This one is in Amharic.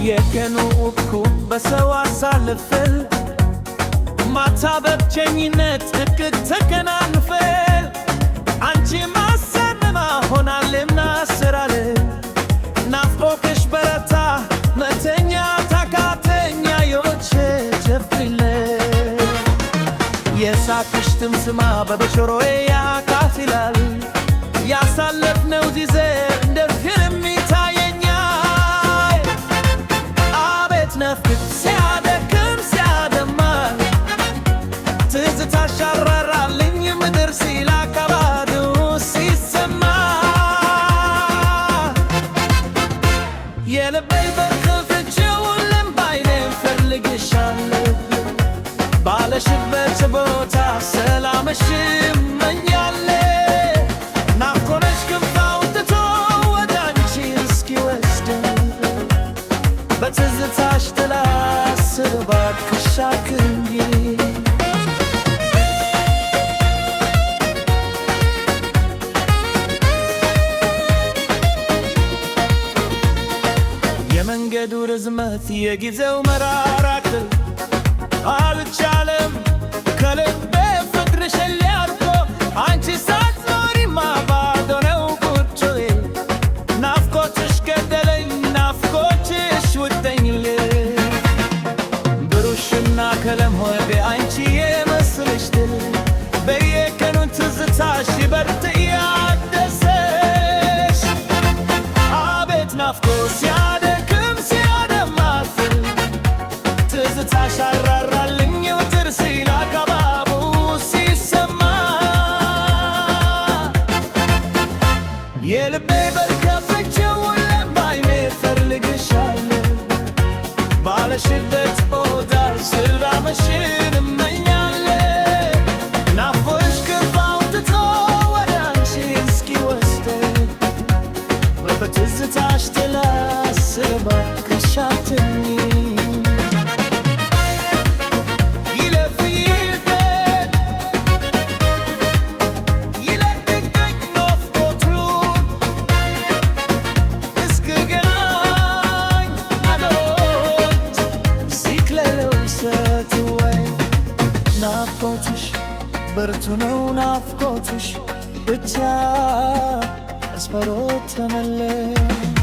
የቀኑ እኩል በሰው አሳልፈል ማታ በብቸኝነት እቅድ ተከናንፈል አንቺ ማሰነማ ሆናለምና ስራለ ናፍቆትሽ በረታ መተኛ ታካተኛ ዮቼ ጀፍሪለ የሳቅሽ ትምስማ በበሾሮዬ ያካፍላል ያሳለፍነው ጊዜ እንደ ፊልም ይታየኛል። አቤት ናፍቆት ሲያደክም ሲያደማል ትዝታሽ አራራልኝ ምድር ሲል አካባቢው ሲሰማ የልቤ በር ከፍቼው ሁሌም ባይኔ እፈልግሻለሁ ባለሽበት ቦታ ሰላምሽ እመኛለሁ ናፍቆትሽ ክንፍ አውጥቶ ወደ አንቺ እስኪወስደኝ በትዝታሽ ጥላ ስር እባክሽ አክብሪኝ የመንገዱ ርዝመት የጊዜው መራራቅ አልቻለም ከልቤ ፍቅርሽን ሊያርቆ አንቺ ሳትኖሪማ ባዶ ነው ቁጭዬ ናፍቆትሽ ገደለኝ ናፍቆትሽ ውጠኝል ብሩሽና ከለም ሆይ በአንቺ የመስልሽ ድል በየቀኑ ትዝታሽ ይበርት ያደሰሽ አቤት ናፍቆት ሲያደክም ሲያደማፍል ትዝታሽ አራራልኝ ውጥር ሲል አካባቢው ሲሰማ የልቤ በር ከፍቼው ሁሌም ባይኔ እፈልግሻለሁ ባለሽበት ቦታ ስራመሽን እመኛለሁ ናፍቆትሽ ክንፍ አውጥቶ ወደ አንቺ እስኪወስደኝ በትዝታሽ ጥላ ስር እባክሽ አትኝኝ ናፍቆትሽ ብርቱ ነው ናፍቆትሽ ብቻ አስፈሮ ተመለስ